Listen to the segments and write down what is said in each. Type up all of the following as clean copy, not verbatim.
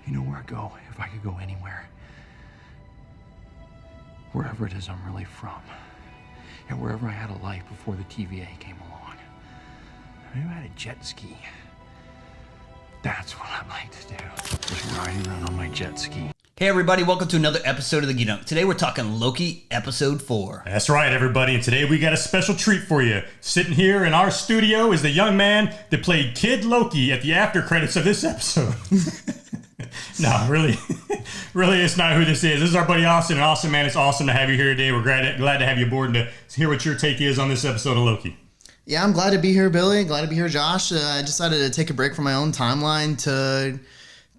You know where I go if I could go anywhere? Wherever it is I'm really from. And wherever I had a life before the TVA came along. Maybe I had a jet ski. That's what I'd like to do. Just riding around on my jet ski. Hey everybody, welcome to another episode of the Gedunk. Today we're talking Loki episode 4. That's right, everybody, and today we got a special treat for you. Sitting here in our studio is the young man that played Kid Loki at the after credits of this episode. No, really, it's not who this is. This is our buddy Austin, and Austin, man, it's awesome to have you here today. We're glad to have you aboard and to hear what your take is on this episode of Loki. Yeah, I'm glad to be here, Billy. Glad to be here, Josh. I decided to take a break from my own timeline to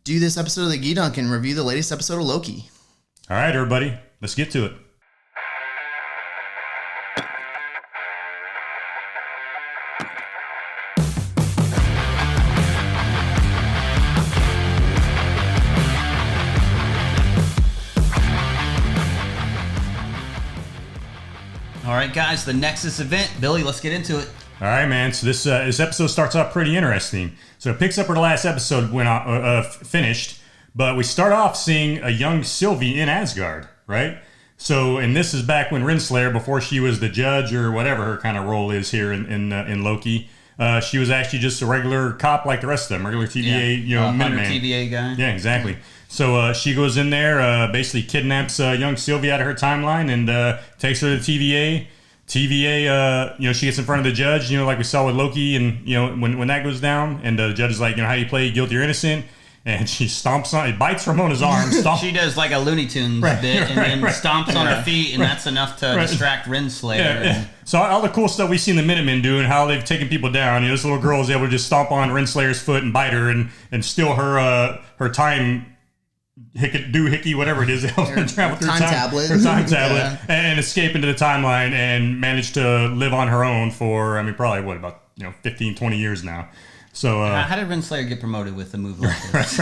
do this episode of the Gedunk and review the latest episode of Loki. All right, everybody, let's get to it. All right, guys, the Nexus Event. Billy, let's get into it. All right, man. So this episode starts off pretty interesting. So it picks up where the last episode finished, but we start off seeing a young Sylvie in Asgard, right? So, and this is back when Renslayer, before she was the judge or whatever her kind of role is here in Loki. She was actually just a regular cop like the rest of them, regular TVA, Minuteman. TVA guy. Yeah, exactly. So she goes in there, basically kidnaps young Sylvie out of her timeline and takes her to the TVA. TVA, she gets in front of the judge, like we saw with Loki, and when that goes down, and the judge is like, how do you play guilty or innocent? And she bites Ramona's arm. She does like a Looney Tunes bit, and then stomps on her feet, and that's enough to distract Renslayer. Yeah. So all the cool stuff we see in the Minutemen do, and how they've taken people down. This little girl is able to just stomp on Renslayer's foot and bite her, and steal her time. Hickey, whatever it is, travel through tablet. Her time tablet, and escape into the timeline and manage to live on her own for, probably about 15, 20 years now. So how did Renslayer get promoted with a move like this?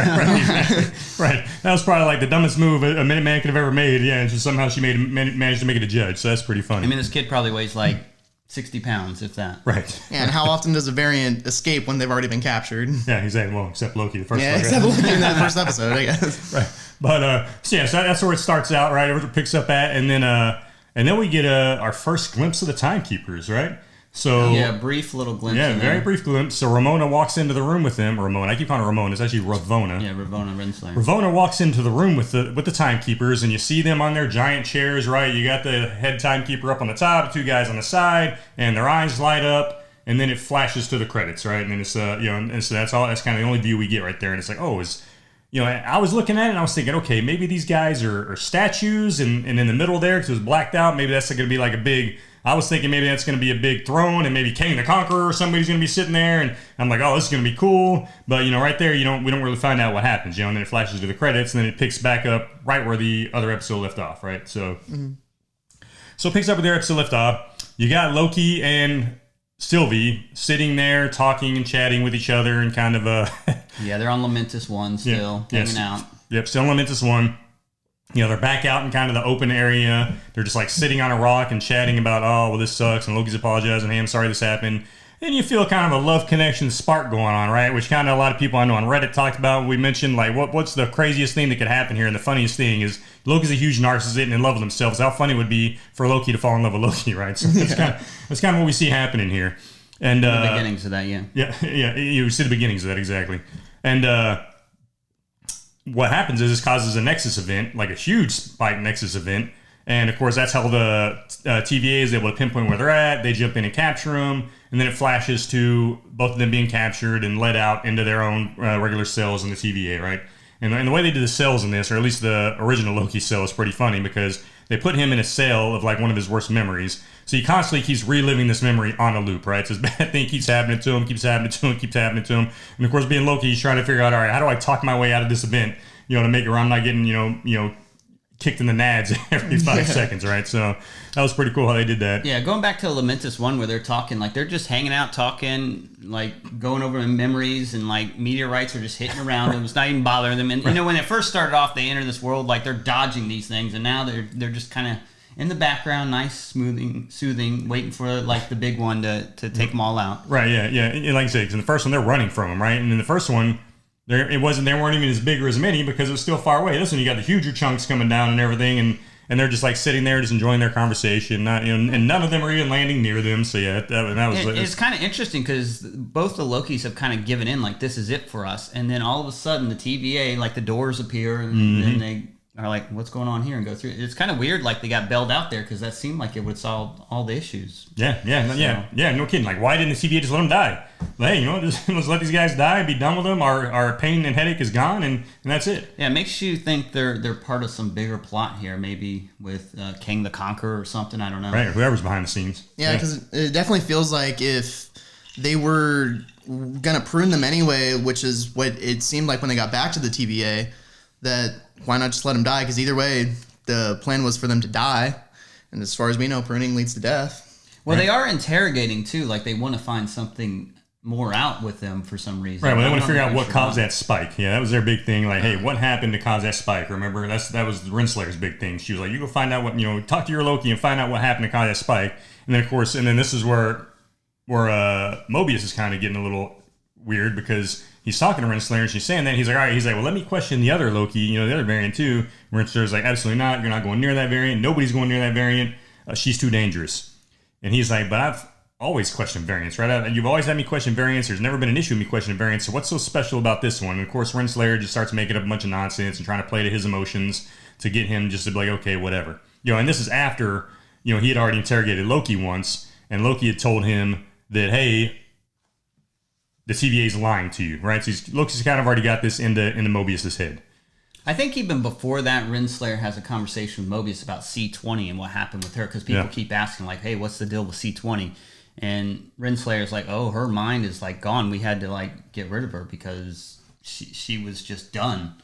Right. That was probably like the dumbest move a Minuteman could have ever made. Yeah, and somehow she managed to make it a judge. So that's pretty funny. This kid probably weighs like 60 pounds, if that. Right. Yeah, and how often does a variant escape when they've already been captured? Yeah, exactly. Well, except Loki, the first one. Yeah, except Loki in that first episode, I guess. Right. But, so that's where it starts out, right? Where it picks up at. And then we get our first glimpse of the timekeepers, right? So yeah, brief little glimpse. Yeah, very brief glimpse. So Ramona walks into the room with them. Ramona, I keep calling her Ramona. It's actually Ravonna. Yeah, Ravonna Renslayer. Ravonna walks into the room with the timekeepers, and you see them on their giant chairs, right? You got the head timekeeper up on the top, two guys on the side, and their eyes light up, and then it flashes to the credits, right? And then it's and so that's kind of the only view we get right there. And it's like, I was looking at it and I was thinking, okay, maybe these guys are statues, and in the middle there, because it was blacked out, maybe that's going to be like a big. I was thinking maybe that's going to be a big throne, and maybe King the Conqueror or somebody's going to be sitting there, and I'm like, this is going to be cool. But right there, we don't really find out what happens, and then it flashes to the credits, and then it picks back up right where the other episode left off, right? So, So it picks up where their episode left off. You got Loki and Sylvie sitting there talking and chatting with each other, and kind of yeah, they're on Lamentis 1 still, hanging out. Yep, still on Lamentis 1. They're back out in kind of the open area. They're just like sitting on a rock and chatting about, this sucks. And Loki's apologizing. Hey, I'm sorry this happened. And you feel kind of a love connection spark going on, right? Which kind of a lot of people I know on Reddit talked about. We mentioned like, what's the craziest thing that could happen here? And the funniest thing is Loki's a huge narcissist and in love with himself. So how funny it would be for Loki to fall in love with Loki, right? So that's kind of what we see happening here. And the beginnings of that, yeah. Yeah, you see the beginnings of that, exactly. And what happens is this causes a Nexus event, like a huge spike Nexus event. And of course, that's how the TVA is able to pinpoint where they're at. They jump in and capture them. And then it flashes to both of them being captured and let out into their own regular cells in the TVA, right? And the way they did the cells in this, or at least the original Loki cell, is pretty funny because they put him in a cell of like one of his worst memories. So he constantly keeps reliving this memory on a loop, right? So this bad thing keeps happening to him, keeps happening to him. And of course, being Loki, he's trying to figure out, all right, how do I talk my way out of this event, to make it where I'm not getting, kicked in the nads every 5 seconds, right? So that was pretty cool how they did that. Yeah, going back to Lamentis 1 where they're talking, like they're just hanging out, talking, like going over memories, and like meteorites are just hitting around them. It's not even bothering them. And when it first started off, they enter this world like they're dodging these things, and now they're just kind of in the background, nice, soothing, waiting for like the big one to take them all out. Right, yeah. And like I said, 'cause in the first one, they're running from them, right? And in the first one, They weren't even as big or as many because it was still far away. This one, you got the huger chunks coming down and everything, and they're just like sitting there, just enjoying their conversation. And none of them are even landing near them. So yeah, that was. It's kind of interesting because both the Lokis have kind of given in, like this is it for us, and then all of a sudden the TVA, like the doors appear, and then they are like, what's going on here, and go through. It's kind of weird, like they got bailed out there because that seemed like it would solve all the issues. Yeah, no kidding. Like, why didn't the TVA just let them die? Like, hey, just let these guys die, be done with them. Our pain and headache is gone, and that's it. Yeah, it makes you think they're part of some bigger plot here, maybe with King the Conqueror or something. I don't know. Right, or whoever's behind the scenes. Yeah, because it definitely feels like if they were gonna prune them anyway, which is what it seemed like when they got back to the TVA, that why not just let them die? Because either way, the plan was for them to die, and as far as we know, pruning leads to death. Well, They are interrogating too. Like they want to find something more out with them for some reason. Right. Well, they want to figure out what caused that spike. Yeah, that was their big thing. Like, hey, what happened to cause that spike? Remember, that was Renslayer's big thing. She was like, you go find out what talk to your Loki and find out what happened to cause that spike. And then of course, this is where Mobius is kind of getting a little weird because he's talking to Renslayer and she's saying that. He's like, all right. He's like, well, let me question the other Loki, the other variant too. Renslayer's like, absolutely not. You're not going near that variant. Nobody's going near that variant. She's too dangerous. And he's like, but I've always questioned variants, right? You've always had me question variants. There's never been an issue with me questioning variants. So what's so special about this one? And of course, Renslayer just starts making up a bunch of nonsense and trying to play to his emotions to get him just to be like, okay, whatever. And this is after, he had already interrogated Loki once, and Loki had told him that, hey, the TVA is lying to you, right? So Loki's kind of already got this into Mobius's head. I think even before that, Renslayer has a conversation with Mobius about C20 and what happened with her, because people keep asking, like, hey, what's the deal with C20? And Renslayer's like, oh, her mind is like gone. We had to like get rid of her because she was just done.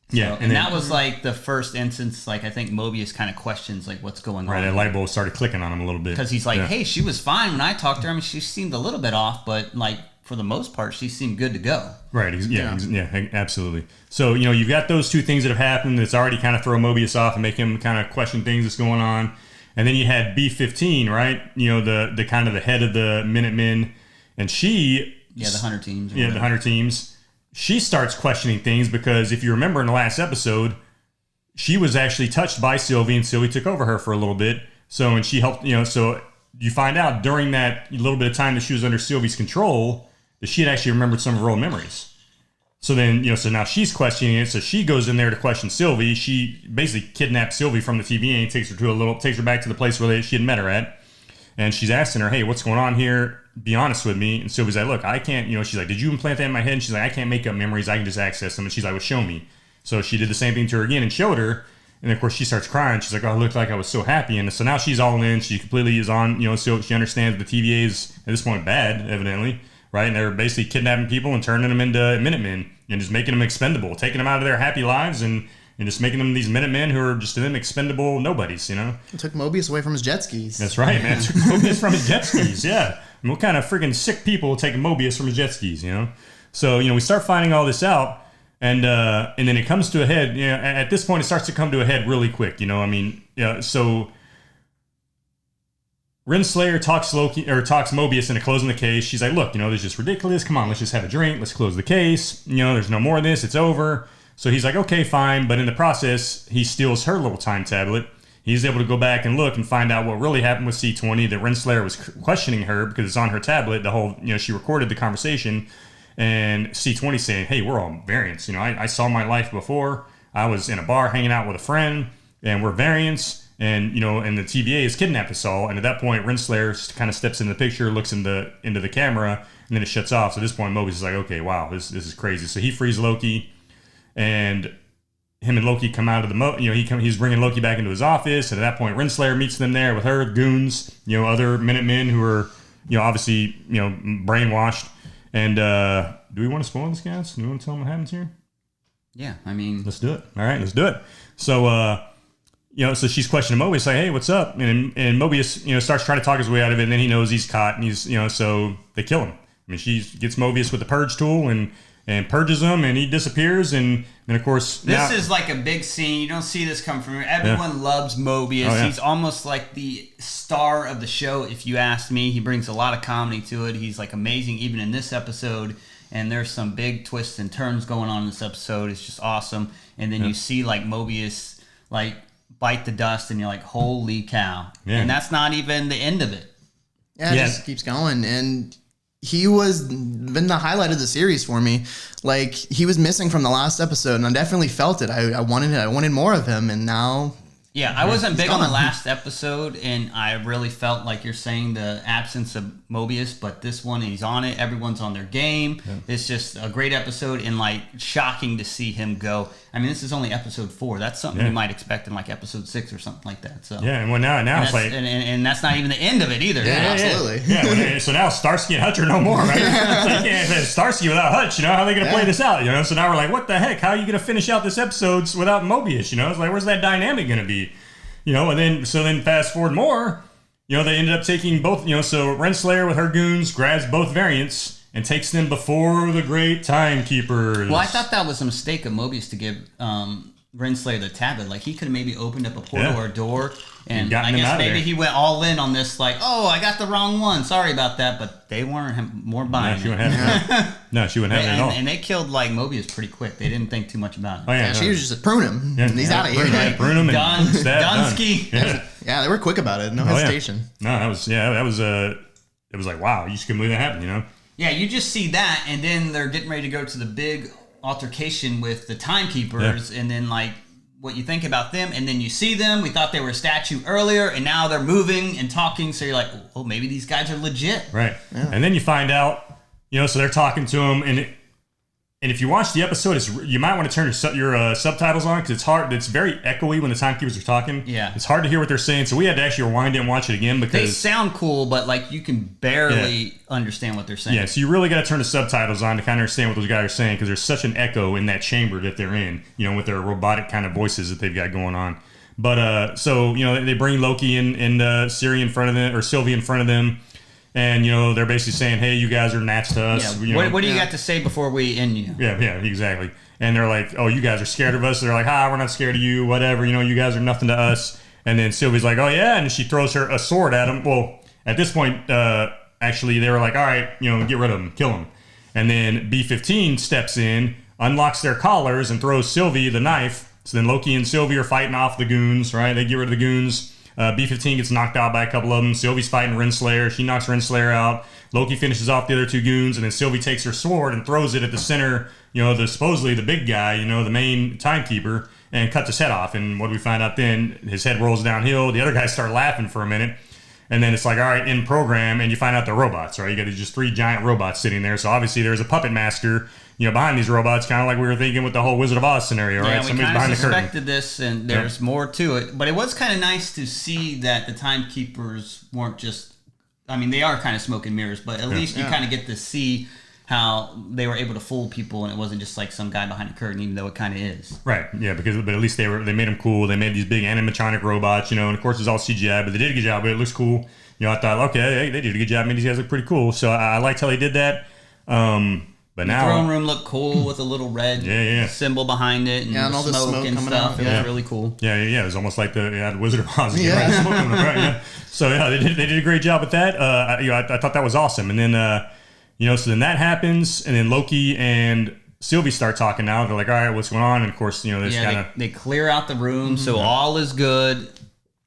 So, yeah, and that was like the first instance. Like I think Mobius kind of questions like what's going on. Right, that light bulb started clicking on him a little bit because he's like, hey, she was fine when I talked to her. I mean, she seemed a little bit off, but like for the most part, she seemed good to go. Right. Yeah, absolutely. So you've got those two things that have happened that's already kind of throw Mobius off and make him kind of question things that's going on. And then you had B-15, right? The kind of the head of the Minutemen, and she... Yeah, the Hunter teams. Yeah, the Hunter teams. She starts questioning things because if you remember in the last episode, she was actually touched by Sylvie, and Sylvie took over her for a little bit. So, and she helped, so you find out during that little bit of time that she was under Sylvie's control that she had actually remembered some of her old memories. So then, so now she's questioning it. So she goes in there to question Sylvie. She basically kidnapped Sylvie from the TVA and takes her back to the place where she had met her at. And she's asking her, hey, what's going on here? Be honest with me. And Sylvie's like, look, I can't, she's like, did you implant that in my head? And she's like, I can't make up memories. I can just access them. And she's like, well, show me. So she did the same thing to her again and showed her. And then, of course, she starts crying. She's like, oh, it looked like I was so happy. And so now she's all in. She completely is on, so she understands the TVA is at this point bad, evidently. Right, and they're basically kidnapping people and turning them into Minutemen and just making them expendable, taking them out of their happy lives and just making them these Minutemen who are just them expendable nobodies, It took Mobius away from his jet skis. That's right, man. It took Mobius from his jet skis, yeah. And what kind of freaking sick people take Mobius from his jet skis, So, we start finding all this out, and then it comes to a head. At this point, it starts to come to a head really quick, so... Renslayer talks Mobius into closing the case. She's like, look, this is just ridiculous. Come on, let's just have a drink. Let's close the case. There's no more of this. It's over. So he's like, okay, fine. But in the process, he steals her little time tablet. He's able to go back and look and find out what really happened with C20, that Renslayer was questioning her because it's on her tablet. The whole, she recorded the conversation. And C20 saying, hey, we're all variants. I saw my life before. I was in a bar hanging out with a friend, and we're variants. And and the TVA has kidnapped us all. And at that point, Renslayer kind of steps into the picture, looks into the camera, and then it shuts off. So at this point, Mobius is like, okay, wow, this is crazy. So he frees Loki, and him and Loki come out of the he's bringing Loki back into his office. And at that point, Renslayer meets them there with her goons, other Minutemen who are obviously brainwashed. And do we want to spoil this, guys? Do we want to tell them what happens here? Yeah, I mean, let's do it. All right, let's do it. So. So she's questioning Mobius, like, hey, what's up? And Mobius, starts trying to talk his way out of it, and then he knows he's caught, and he's, so they kill him. I mean, she gets Mobius with the purge tool and purges him, and he disappears, and of course... This is like a big scene. You don't see this come from here. Everyone loves Mobius. Oh, yeah. He's almost like the star of the show, if you ask me. He brings a lot of comedy to it. He's, like, amazing even in this episode. and there's some big twists and turns going on in this episode. It's just awesome. And then you see like Mobius like bite the dust, and you're like, holy cow. Yeah. And that's not even the end of it. Yeah, it just keeps going. And he was been the highlight of the series for me. Like, he was missing from the last episode, and I definitely felt it. I wanted it. I wanted more of him, and now... Yeah, I wasn't big on gone. the last episode, and I really felt like you're saying the absence of Mobius, but this one, he's on it. Everyone's on their game. Yeah. It's just a great episode, and like shocking to see him go. I mean, this is only episode 4. That's something you might expect in like episode 6 or something like that. So yeah, and well, now it's like, and that's not even the end of it either. Yeah, absolutely. Yeah, so now Starsky and Hutch are no more, right? So you can't have Starsky without Hutch. You know, how are they going to play this out? You know, so now we're like, what the heck? How are you going to finish out this episode without Mobius? You know, it's like, where's that dynamic going to be? You know, and then fast forward more, you know, they ended up taking both, you know, so Renslayer with her goons grabs both variants and takes them before the great timekeepers. Well, I thought that was a mistake of Mobius to give Renslayer the tablet. Like, he could have maybe opened up a portal or a door, and I guess maybe he went all in on this, like, oh, I got the wrong one. Sorry about that, but they weren't more buying she wouldn't have it. No, she wouldn't have it at all. And they killed, like, Mobius pretty quick. They didn't think too much about it. Oh, yeah, she was just prune him. And he's out of here. Prune him and Dunsky. Yeah, they were quick about it. No hesitation. No, that was it was like, wow, you just couldn't believe that happened, you know? Yeah, you just see that, and then they're getting ready to go to the big altercation with the timekeepers, and then like what you think about them, and then you see them. We thought they were a statue earlier, and now they're moving and talking. So you're like, oh, maybe these guys are legit, right? Yeah. And then you find out, you know, so they're talking to him, and if you watch the episode, you might want to turn your subtitles on, because it's hard. It's very echoey when the timekeepers are talking. Yeah, it's hard to hear what they're saying. So we had to actually rewind it and watch it again, because they sound cool, but like you can barely understand what they're saying. Yeah, so you really got to turn the subtitles on to kind of understand what those guys are saying, because there's such an echo in that chamber that they're in, you know, with their robotic kind of voices that they've got going on. But so you know, they bring Loki and Sylvie in front of them, or Sylvie in front of them. And, you know, they're basically saying, hey, you guys are gnats to us. Yeah. You know, what do you got to say before we end you? Yeah, exactly. And they're like, oh, you guys are scared of us. They're like, we're not scared of you, whatever. You know, you guys are nothing to us. And then Sylvie's like, oh, yeah. And she throws a sword at him. Well, at this point, actually, they were like, all right, you know, get rid of him, kill him. And then B-15 steps in, unlocks their collars, and throws Sylvie the knife. So then Loki and Sylvie are fighting off the goons, right? They get rid of the goons. B-15 gets knocked out by a couple of them. Sylvie's fighting Renslayer. She knocks Renslayer out. Loki finishes off the other 2 goons, and then Sylvie takes her sword and throws it at the center, you know, supposedly the big guy, you know, the main timekeeper, and cuts his head off. And what do we find out then? His head rolls downhill. The other guys start laughing for a minute. And then it's like, all right, in program, and you find out they're robots, right? You got just 3 giant robots sitting there. So obviously there's a puppet master, you know, behind these robots, kind of like we were thinking with the whole Wizard of Oz scenario, right? Yeah, Somebody's we behind kind the of curtain. suspected this, and there's more to it. But it was kind of nice to see that the timekeepers weren't just, I mean, they are kind of smoke and mirrors, but at least you kind of get to see how they were able to fool people, and it wasn't just like some guy behind a curtain, even though it kind of is. Right, yeah, but at least they made them cool. They made these big animatronic robots, you know, and of course it's all CGI, but they did a good job. But it looks cool. You know, I thought, okay, hey, they did a good job. I mean, these guys look pretty cool. So I liked how they did that. But now the throne room looked cool with a little red symbol behind it, and, and all the smoke and coming stuff. out. It was really cool. Yeah. It was almost like the Wizard of Oz. Right? So yeah, they did a great job with that. I thought that was awesome. And then you know, so then that happens, and then Loki and Sylvie start talking now. They're like, all right, what's going on? And of course, you know, this kind of they clear out the room, so all is good.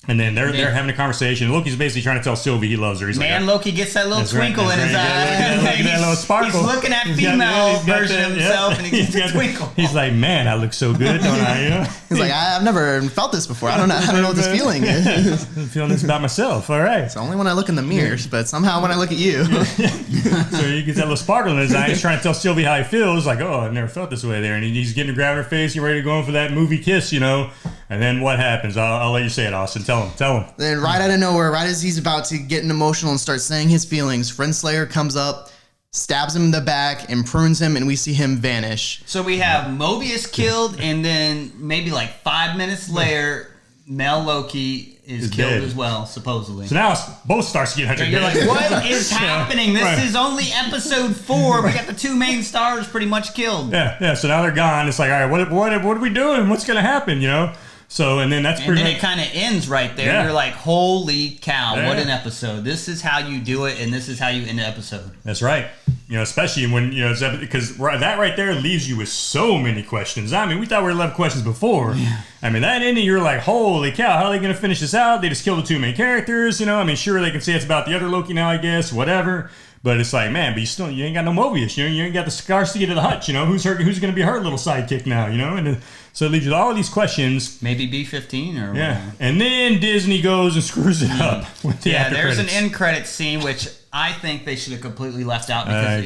And then they're having a conversation. Loki's basically trying to tell Sylvie he loves her. He's like, Loki gets that little twinkle in his eye. Look at that little sparkle. He's looking at female version of himself, and he gets a twinkle. He's like, man, I look so good, don't I? You know? He's like, I've never felt this before. I don't know what this feeling is. I'm feeling this about myself. All right. It's only when I look in the mirror, but somehow when I look at you. So he gets that little sparkle in his eye. He's trying to tell Sylvie how he feels. Like, oh, I've never felt this way there. And he's getting to grab her face. He's ready to go in for that movie kiss, you know. And then what happens? I'll let you say it, Austin. Tell him. Then right out of nowhere, right as he's about to get emotional and start saying his feelings, Renslayer comes up, stabs him in the back, and prunes him, and we see him vanish. So we have Mobius killed, and then maybe like 5 minutes later, Mel Loki is killed dead as well, supposedly. So now it's both Starsky and Hutch are You're dead. like, what is happening? This is only episode 4. We got the 2 main stars pretty much killed. Yeah. So now they're gone. It's like, all right, what are we doing? What's going to happen, you know? So, and then that's pretty And then it kind of ends right there. Yeah. You're like, holy cow, Yeah. what an episode. This is how you do it, and this is how you end the episode. That's right. You know, especially when, you know, because that right there leaves you with so many questions. I mean, we thought we were left questions before. Yeah. I mean, that ending, you're like, holy cow, how are they going to finish this out? They just killed the two main characters, you know? I mean, sure, they can say it's about the other Loki now, I guess, whatever. But it's like, man, but you ain't got no Mobius, you know? You ain't got the Scarsky to the Hutch, you know? Who's going to be her little sidekick now, you know? And so it leaves you with all of these questions. Maybe B-15 or yeah. Whatever. And then Disney goes and screws it up with the after there's credits. An end credit scene, which I think they should have completely left out because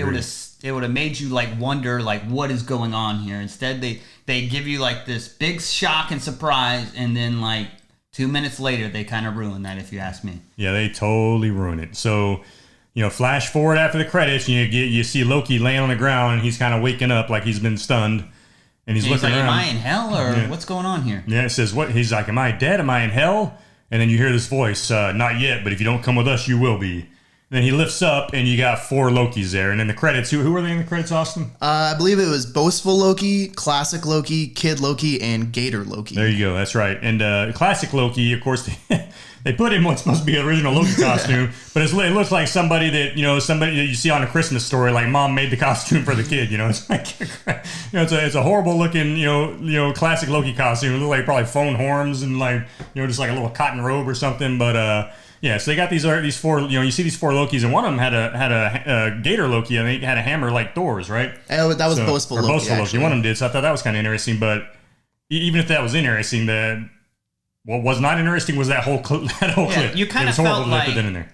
it would have made you like wonder like what is going on here. Instead, they give you like this big shock and surprise, and then like 2 minutes later, they kind of ruin that, if you ask me. Yeah, they totally ruin it. So, you know, flash forward after the credits, you see Loki laying on the ground, and he's kind of waking up like he's been stunned. And he's looking like, around. Am I in hell or what's going on here? Yeah, it says, what? He's like, am I dead? Am I in hell? And then you hear this voice, not yet, but if you don't come with us, you will be. Then he lifts up, and you got 4 Lokis there. And then the credits, who were they in the credits, Austin? I believe it was Boastful Loki, Classic Loki, Kid Loki, and Gator Loki. There you go, that's right. And Classic Loki, of course, they put in what's supposed to be an original Loki costume, but it looks like somebody that you see on a Christmas story, like mom made the costume for the kid, you know? It's like, it's a horrible looking, classic Loki costume. It looks like probably phone horns and like, just like a little cotton robe or something, but yeah, so they got these 4. You see these 4 Lokis, and one of them had a Gator Loki, and they had a hammer like Thor's, right? Oh, that was Boastful Loki. Boastful Loki. One of them did. So I thought that was kind of interesting. But even if that was interesting, what was not interesting was that whole clip. You kind of felt like in there.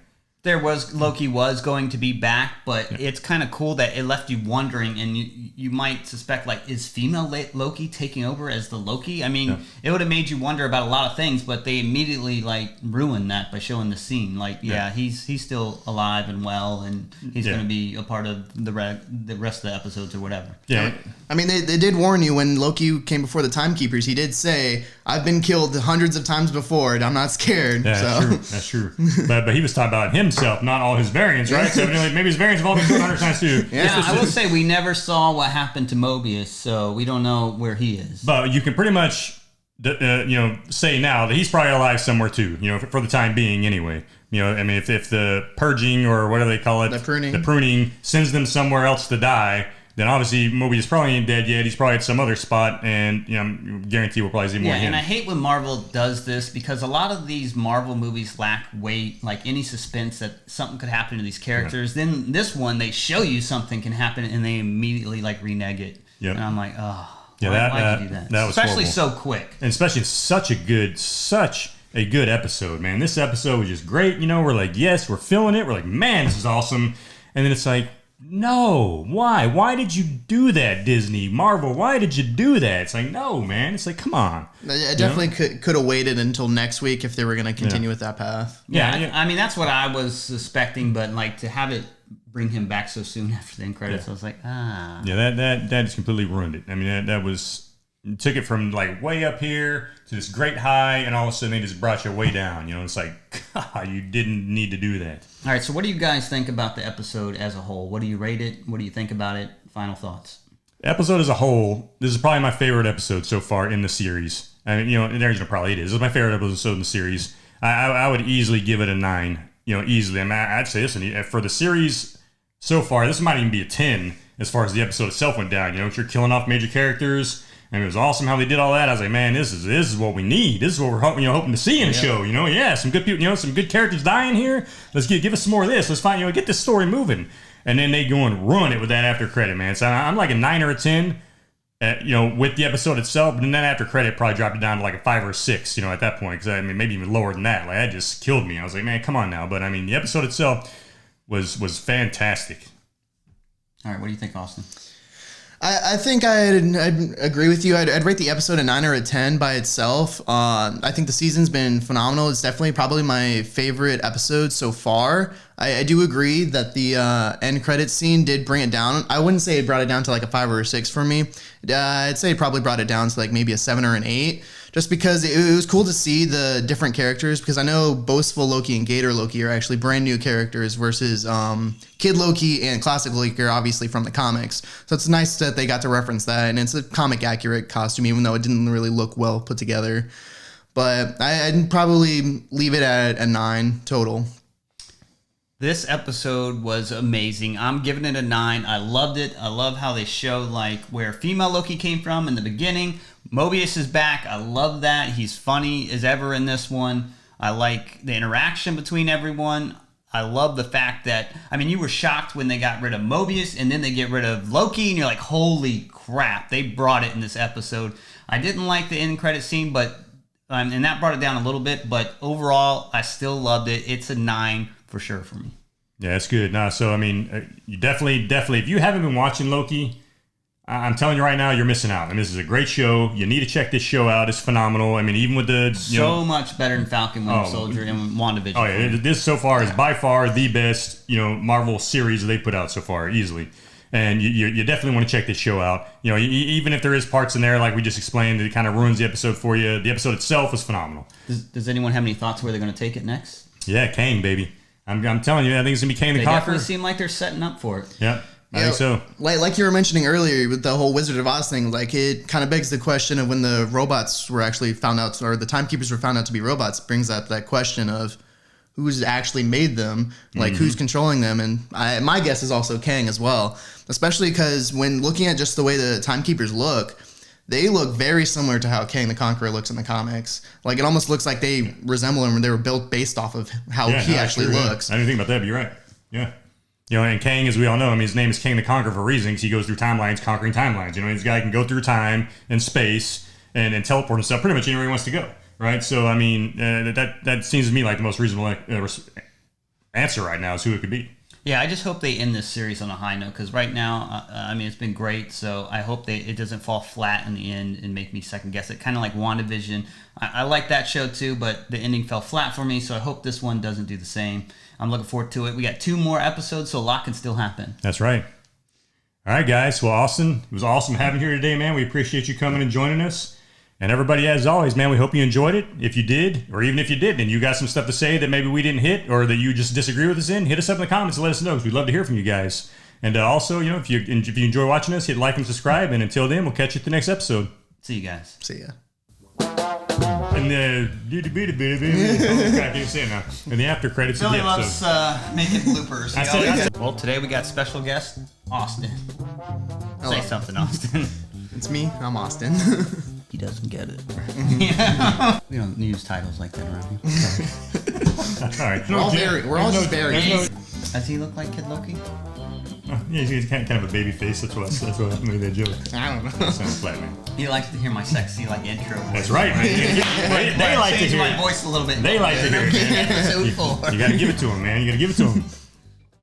Loki was going to be back, but it's kind of cool that it left you wondering, and you might suspect, like, is female Loki taking over as the Loki? I mean, it would have made you wonder about a lot of things, but they immediately, like, ruined that by showing the scene. Like, he's still alive and well, and he's going to be a part of the rest of the episodes or whatever. Yeah. I mean, they did warn you when Loki came before the timekeepers. He did say, I've been killed hundreds of times before, and I'm not scared. Yeah, that's true. But he was talking about himself, not all his variants, right? So maybe his variants have all been killed 100 times too. Yeah, I will say we never saw what happened to Mobius, so we don't know where he is. But you can pretty much, say now that he's probably alive somewhere too. For the time being, anyway. I mean, if the purging or whatever they call it, the pruning sends them somewhere else to die, then obviously Mobius probably ain't dead yet. He's probably at some other spot, and I guarantee we'll probably see more of him. And I hate when Marvel does this because a lot of these Marvel movies lack weight, like any suspense that something could happen to these characters. Yeah. Then this one, they show you something can happen, and they immediately like renege it. Yep. And I'm like, oh, why'd you do that? That was especially horrible. So quick, and especially such a good episode, man. This episode was just great. We're like, yes, we're feeling it. We're like, man, this is awesome. And then it's like, no, why? Why did you do that, Disney? Marvel, why did you do that? It's like, no, man. It's like, come on. I definitely could have waited until next week if they were going to continue with that path. Yeah, I mean, that's what I was suspecting, but like to have it bring him back so soon after the end credits, I was like, ah. Yeah, that just completely ruined it. I mean, that was... took it from like way up here to this great high, and all of a sudden they just brought you way down. It's like, God, you didn't need to do that. All right, so what do you guys think about the episode as a whole? What do you rate it? What do you think about it? Final thoughts. The episode as a whole, this is probably my favorite episode so far in the series. I mean, there's probably it is. This is my favorite episode in the series. I would easily give it a 9. Easily. I mean, I'd say this for the series so far. This might even be a 10 as far as the episode itself went down. You're killing off major characters. And it was awesome how they did all that. I was like, man, this is what we need. This is what we're hoping to see in a show. Some good people, some good characters dying here. Let's give us some more of this. Let's find, get this story moving. And then they go and ruin it with that after credit, man. So I'm like a 9 or a 10, with the episode itself. But then that after credit probably dropped it down to like a 5 or a 6, at that point. Because I mean, maybe even lower than that. Like that just killed me. I was like, man, come on now. But I mean, the episode itself was fantastic. All right, what do you think, Austin? I think I'd agree with you. I'd rate the episode a 9 or a 10 by itself. I think the season's been phenomenal. It's definitely probably my favorite episode so far. I do agree that the end credits scene did bring it down. I wouldn't say it brought it down to like a 5 or a 6 for me. I'd say it probably brought it down to like maybe a 7 or an 8. Just because it was cool to see the different characters, because I know Boastful Loki and Gator Loki are actually brand new characters versus Kid Loki and Classic Loki are obviously from the comics. So it's nice that they got to reference that, and it's a comic accurate costume, even though it didn't really look well put together. But I'd probably leave it at a 9 total. This episode was amazing. I'm giving it a 9. I loved it. I love how they show like where female Loki came from in the beginning. Mobius is back. I love that. He's funny as ever in this one. I like the interaction between everyone. I love the fact that, I mean, you were shocked when they got rid of Mobius and then they get rid of Loki and you're like, holy crap, they brought it in this episode. I didn't like the end credit scene, but and that brought it down a little bit, but overall, I still loved it. It's a 9 for sure for me. Yeah, that's good. No, so I mean, you definitely, if you haven't been watching Loki, I'm telling you right now, you're missing out. And this is a great show. You need to check this show out. It's phenomenal. I mean, even with the much better than Falcon, Winter Soldier, and WandaVision. Oh yeah, this so far is by far the best Marvel series they put out so far, easily. And you definitely want to check this show out. Even if there is parts in there like we just explained, it kind of ruins the episode for you. The episode itself is phenomenal. Does anyone have any thoughts where they're going to take it next? Yeah, Kang, baby. I'm telling you, I think it's gonna be Kang the Conqueror. They definitely seem like they're setting up for it. Yeah, I think so. Like you were mentioning earlier with the whole Wizard of Oz thing, like it kind of begs the question of when the robots were actually found out, or the timekeepers were found out to be robots, brings up that question of who's actually made them, like who's controlling them, and my guess is also Kang as well, especially because when looking at just the way the timekeepers look, they look very similar to how Kang the Conqueror looks in the comics. Like, it almost looks like they resemble him, and they were built based off of how he actually looks. I didn't think about that, but you're right. Yeah. And Kang, as we all know, I mean, his name is Kang the Conqueror for a reason, because he goes through timelines, conquering timelines. This guy can go through time and space and teleport himself pretty much anywhere he wants to go, right? So, I mean, that seems to me like the most reasonable answer right now is who it could be. Yeah, I just hope they end this series on a high note, because right now, I mean, it's been great, so I hope it doesn't fall flat in the end and make me second guess it. Kind of like WandaVision. I like that show too, but the ending fell flat for me, so I hope this one doesn't do the same. I'm looking forward to it. We got 2 more episodes, so a lot can still happen. That's right. All right, guys. Well, Austin, it was awesome having you here today, man. We appreciate you coming and joining us. And everybody, as always, man, we hope you enjoyed it. If you did, or even if you didn't, and you got some stuff to say that maybe we didn't hit, or that you just disagree with us in, hit us up in the comments and let us know, because we'd love to hear from you guys. And also, if you enjoy watching us, hit like and subscribe. And until then, we'll catch you at the next episode. See you guys. See ya. And the I can't say it now. And the after credits of Billy the episode. loves making bloopers. I said, well, today we got special guest Austin. Say something, Austin. It's me. I'm Austin. He doesn't get it. Yeah. We don't use titles like that around here. All right. We're all just very. Does he look like Kid Loki? Yeah, he's kind of a baby face. That's what made that joke. I don't know. Sounds flat, man. He likes to hear my sexy intro. That's right, man. They like to hear my voice a little bit. They like to hear it, man. Episode 4. You gotta give it to him, man. You gotta give it to him.